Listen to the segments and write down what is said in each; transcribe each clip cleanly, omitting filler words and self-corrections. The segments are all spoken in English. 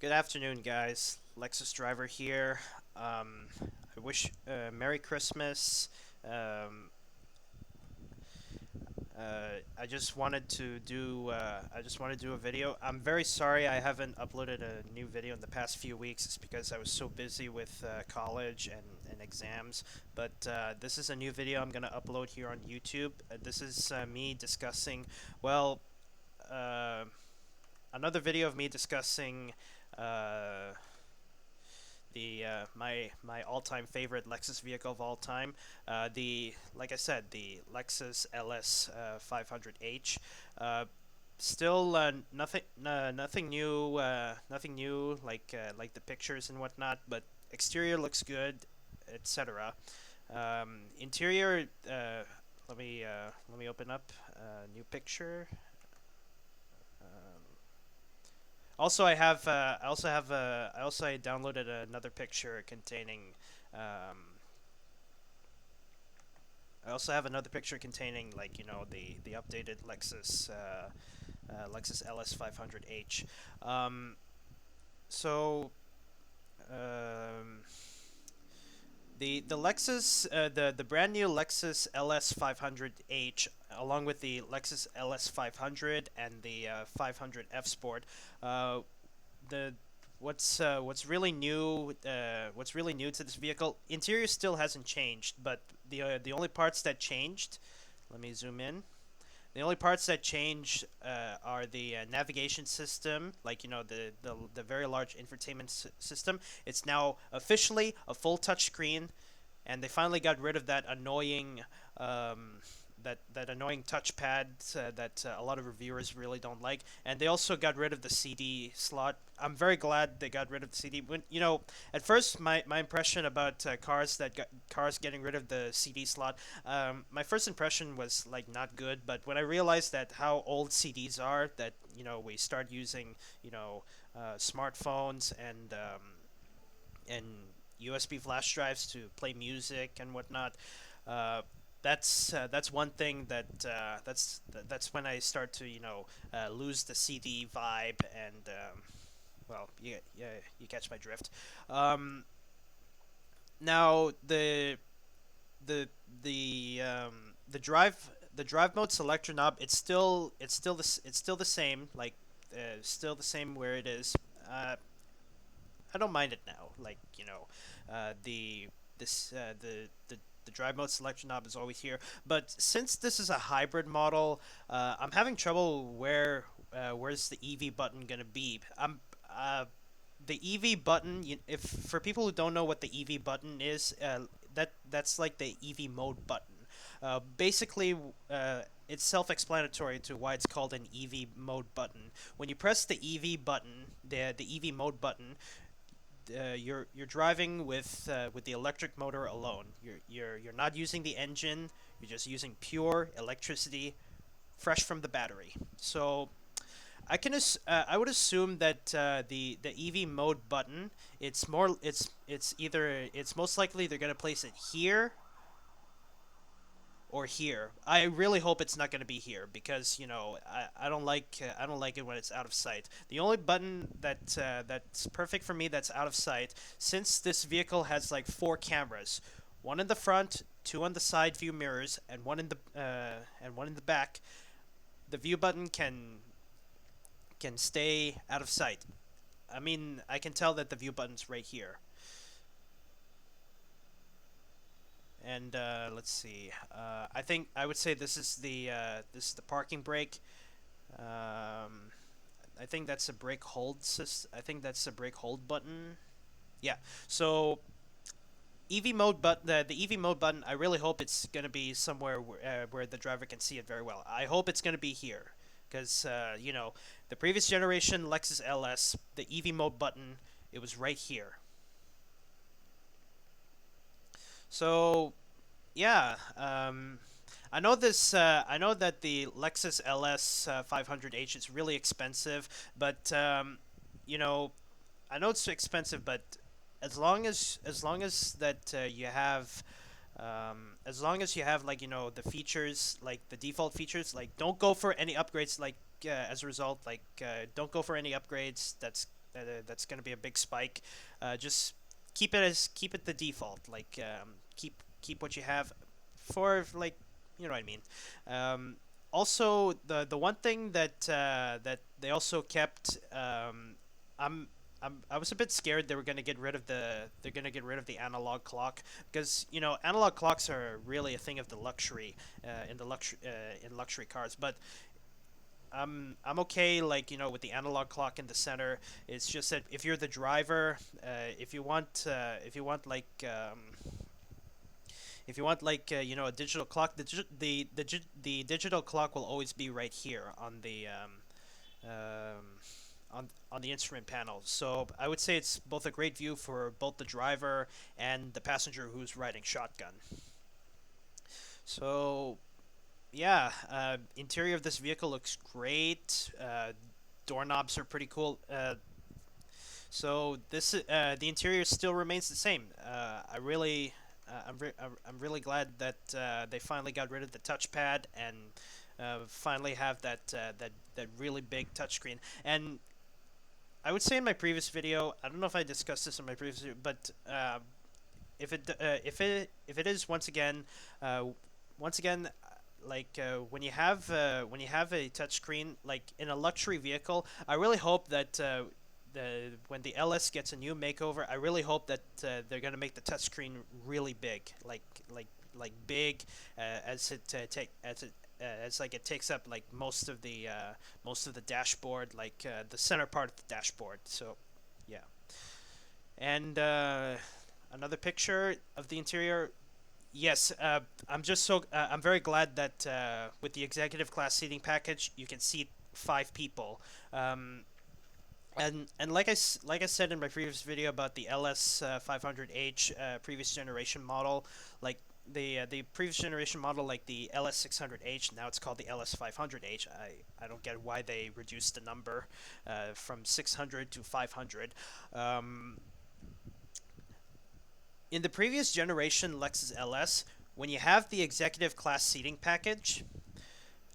Good afternoon, guys. Lexus driver here. I wish Merry Christmas. Um, I just wanted to do a video. I'm very sorry I haven't uploaded a new video in the past few weeks. It's because I was so busy with college and exams. But this is a new video I'm gonna upload here on YouTube. This is me discussing, well, uh, another video of me discussing. Uh, the my all-time favorite Lexus vehicle of all time. The like I said, the Lexus LS 500H. Still nothing new, nothing new like the pictures and whatnot. But exterior looks good, etc. Interior. Let me open up a new picture. Um, Also, I also downloaded another picture containing. Um, I also have another picture containing the updated Lexus LS 500H. Um, so um, the Lexus the brand new Lexus LS 500H, along with the Lexus LS 500 and the 500 F Sport. Uh, the what's really new to this vehicle, interior still hasn't changed, but the only parts that changed, let me zoom in. The only parts that change are the navigation system, like the very large infotainment system. It's now officially a full touch screen, and they finally got rid of that annoying um, that annoying touchpad that a lot of reviewers really don't like. And they also got rid of the CD slot. I'm very glad they got rid of the CD. When at first my impression about cars getting rid of the CD slot, my first impression was like not good. But when I realized that how old CDs are, that we start using smartphones and USB flash drives to play music and whatnot. Uh, that's one thing that's when I start to lose the CD vibe, and well, you catch my drift. Um, Now the the drive mode selector knob, it's still the same, still the same where it is. I don't mind it now. The this the drive mode selection knob is always here. But since this is a hybrid model, I'm having trouble where's the EV button gonna be. The EV button. If for people who don't know what the EV button is, that's like the EV mode button. Basically, it's self-explanatory to why it's called an EV mode button. When you press the EV button, the EV mode button, you're driving with the electric motor alone. You're not using the engine. You're just using pure electricity, fresh from the battery. So I would assume that the EV mode button, it's most likely they're gonna place it here or here. I really hope it's not going to be here, because I don't like it when it's out of sight. The only button that's perfect for me that's out of sight, since this vehicle has like four cameras, one in the front, two on the side view mirrors, and one in the back. The view button can stay out of sight. I mean, I can tell that the view button's right here. And let's see. I think I would say this is the parking brake. Um, I think that's a brake hold I think that's a brake hold button. Yeah. So the EV mode button. I really hope it's gonna be somewhere where the driver can see it very well. I hope it's gonna be here, because the previous generation Lexus LS, the EV mode button, it was right here. So yeah, I know this. I know that the Lexus LS 500H is really expensive, but you know, I know it's expensive, but as long as that you have, as long as you have, like, the features, like the default features, like, don't go for any upgrades. Like, as a result, like, don't go for any upgrades. that's going to be a big spike. Just keep it the default. Like keep what you have for like you know what I mean. Um, Also, the one thing that that they also kept, I'm I was a bit scared they were going to get rid of they're going to get rid of the analog clock because you know analog clocks are really a thing of the luxury in luxury cars. But I'm okay, like you know, with the analog clock in the center. It's just that if you're the driver, if you want like if you want like you know a digital clock, the digital clock will always be right here um, on the instrument panel. So I would say it's both a great view for both the driver and the passenger who's riding shotgun. So yeah, interior of this vehicle looks great. Doorknobs are pretty cool. The interior still remains the same. I'm really glad that they finally got rid of the touchpad and finally have that really big touchscreen. And I would say in my previous video, I don't know if I discussed this in my previous video, but if it is uh, once again, when you have a touchscreen like in a luxury vehicle, I really hope that the when the LS gets a new makeover, I really hope that they're gonna make the touchscreen really big, like big, as it take as like it takes up like most of the dashboard, like the center part of the dashboard. So yeah, and another picture of the interior. Yes, I'm very glad that with the executive class seating package, you can seat five people. Um, and like I said in my previous video about the LS 500H previous generation model, like the previous generation model, like the LS 600H, now it's called the LS 500H. I don't get why they reduced the number from 600 to 500. Um, in the previous generation Lexus LS, when you have the executive class seating package,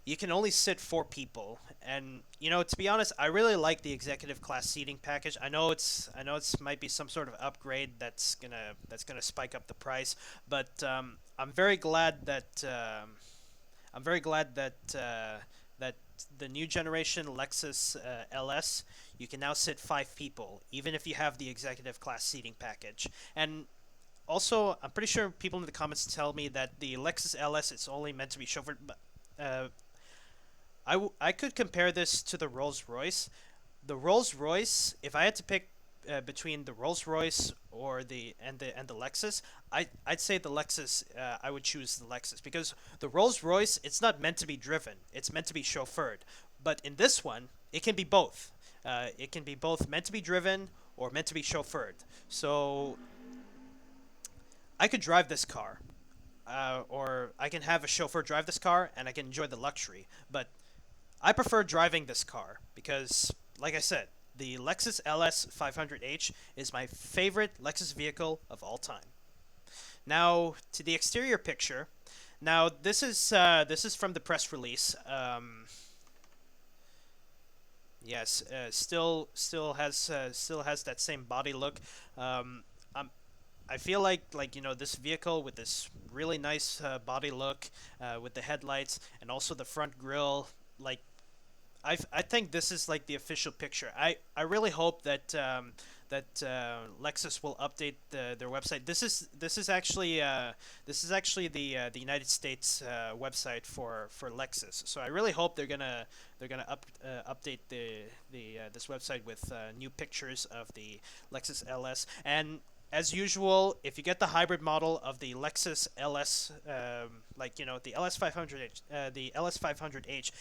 you can only sit four people. And you know, to be honest, I really like the executive class seating package. I know it's might be some sort of upgrade that's gonna spike up the price, but I'm very glad that the new generation Lexus LS, you can now sit five people, even if you have the executive class seating package. And also, I'm pretty sure people in the comments tell me that the Lexus LS is only meant to be chauffeured, but I could compare this to the Rolls Royce. The Rolls Royce, if I had to pick between the Rolls Royce or the Lexus, I'd say the Lexus. I would choose the Lexus because the Rolls Royce, it's not meant to be driven; it's meant to be chauffeured. But in this one, it can be both. It can be both meant to be driven or meant to be chauffeured. So I could drive this car, or I can have a chauffeur drive this car, and I can enjoy the luxury. But I prefer driving this car because, like I said, the Lexus LS 500H is my favorite Lexus vehicle of all time. Now to the exterior picture. Now this is from the press release. Yes, still has that same body look. Um, I feel like you know this vehicle with this really nice body look with the headlights and also the front grille. Like I think this is like the official picture. I really hope that Lexus will update their website. This is actually the United States website for Lexus. So I really hope they're gonna update this website with new pictures of the Lexus LS. And as usual, if you get the hybrid model of the Lexus LS, like you know the LS 500H, the LS 500H,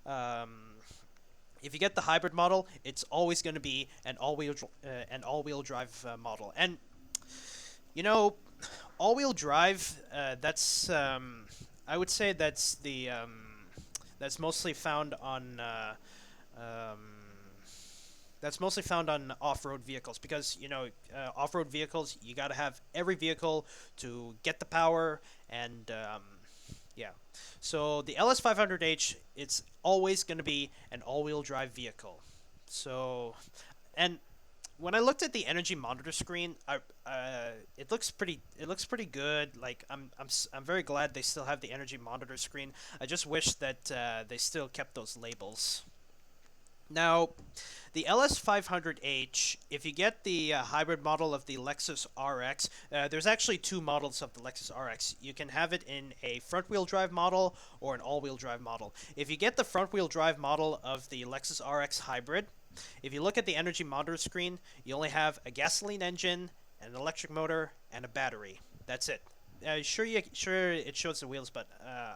um, if you get the hybrid model, it's always going to be an all-wheel drive model. And you know, all-wheel drive, I would say that's mostly found on um, that's mostly found on off-road vehicles because you know off-road vehicles you got to have every vehicle to get the power and yeah. So the LS500H, it's always going to be an all-wheel drive vehicle. So And when I looked at the energy monitor screen, it looks pretty good. Like I'm very glad they still have the energy monitor screen. I just wish that they still kept those labels. Now, the LS500H, if you get the hybrid model of the Lexus RX, there's actually two models of the Lexus RX. You can have it in a front-wheel drive model or an all-wheel drive model. If you get the front-wheel drive model of the Lexus RX hybrid, if you look at the energy monitor screen, you only have a gasoline engine, an electric motor, and a battery. That's it. Sure it shows the wheels, but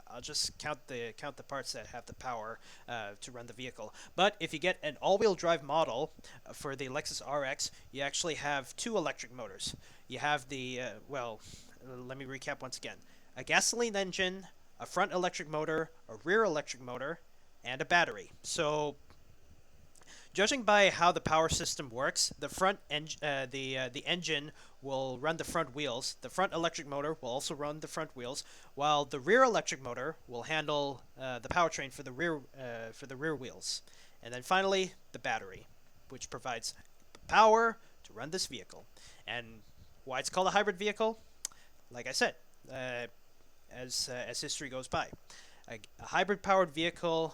I'll just count the parts that have the power to run the vehicle. But if you get an all-wheel drive model for the Lexus RX, you actually have two electric motors. You have the let me recap once again: a gasoline engine, a front electric motor, a rear electric motor, and a battery. So judging by how the power system works, the engine will run the front wheels. The front electric motor will also run the front wheels, while the rear electric motor will handle the powertrain for the rear wheels. And then finally, the battery, which provides power to run this vehicle. And why it's called a hybrid vehicle? Like I said, as history goes by, a hybrid powered vehicle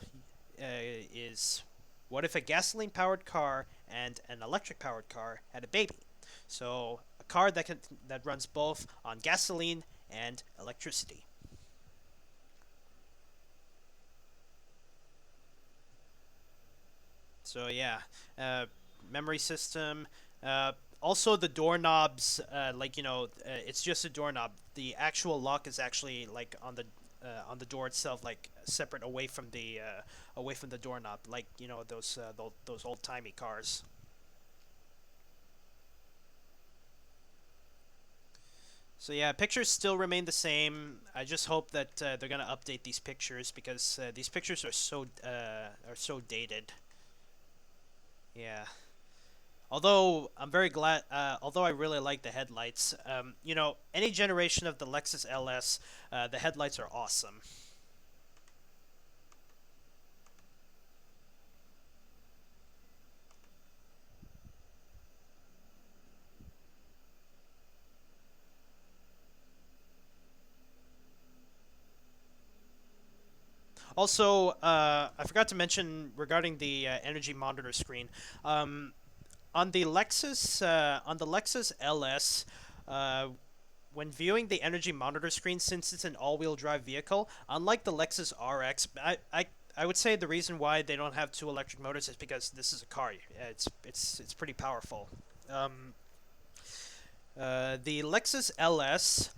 is what if a gasoline powered car and an electric powered car had a baby? So a car that runs both on gasoline and electricity. So yeah, uh, memory system. Also the doorknobs, it's just a doorknob. The actual lock is actually like on the door itself, like separate away from the doorknob, like those old timey cars. So yeah, pictures still remain the same. I just hope that they're gonna update these pictures because these pictures are so dated. Yeah. Although I'm very glad, although I really like the headlights, any generation of the Lexus LS, the headlights are awesome. Also, I forgot to mention regarding the energy monitor screen. Um, on the Lexus LS, uh, when viewing the energy monitor screen, since it's an all-wheel drive vehicle, unlike the Lexus RX, I would say the reason why they don't have two electric motors is because this is a car. It's pretty powerful. Um, the Lexus LS,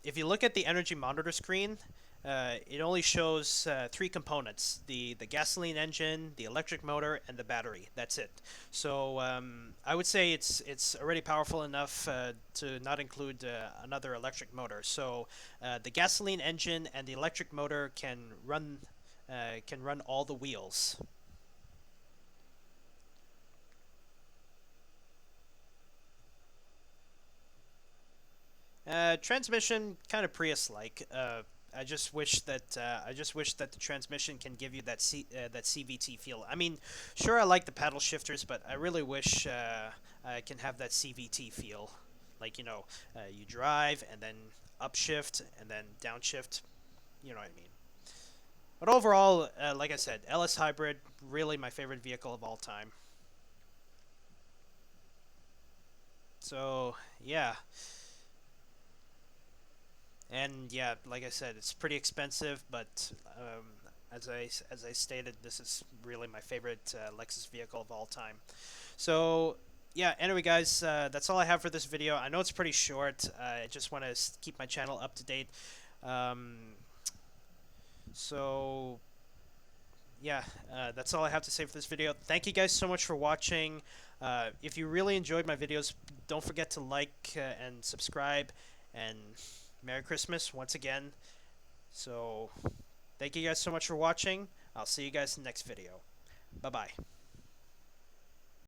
if you look at the energy monitor screen, it only shows three components: the gasoline engine, the electric motor, and the battery. That's it. So I would say it's already powerful enough to not include another electric motor. So the gasoline engine and the electric motor can run all the wheels. Transmission kind of Prius-like. I just wish that the transmission can give you that CVT feel. I mean, sure, I like the paddle shifters, but I really wish I can have that CVT feel. Like you drive and then upshift and then downshift. You know what I mean. But overall, like I said, LS Hybrid really my favorite vehicle of all time. So yeah, and yeah, like I said, it's pretty expensive, but as I stated, this is really my favorite Lexus vehicle of all time. So yeah, anyway, guys, that's all I have for this video. I know it's pretty short. I just want to keep my channel up to date. Um, so yeah, that's all I have to say for this video. Thank you guys so much for watching. If you really enjoyed my videos, don't forget to like and subscribe. And Merry Christmas once again. So, thank you guys so much for watching. I'll see you guys in the next video. Bye-bye.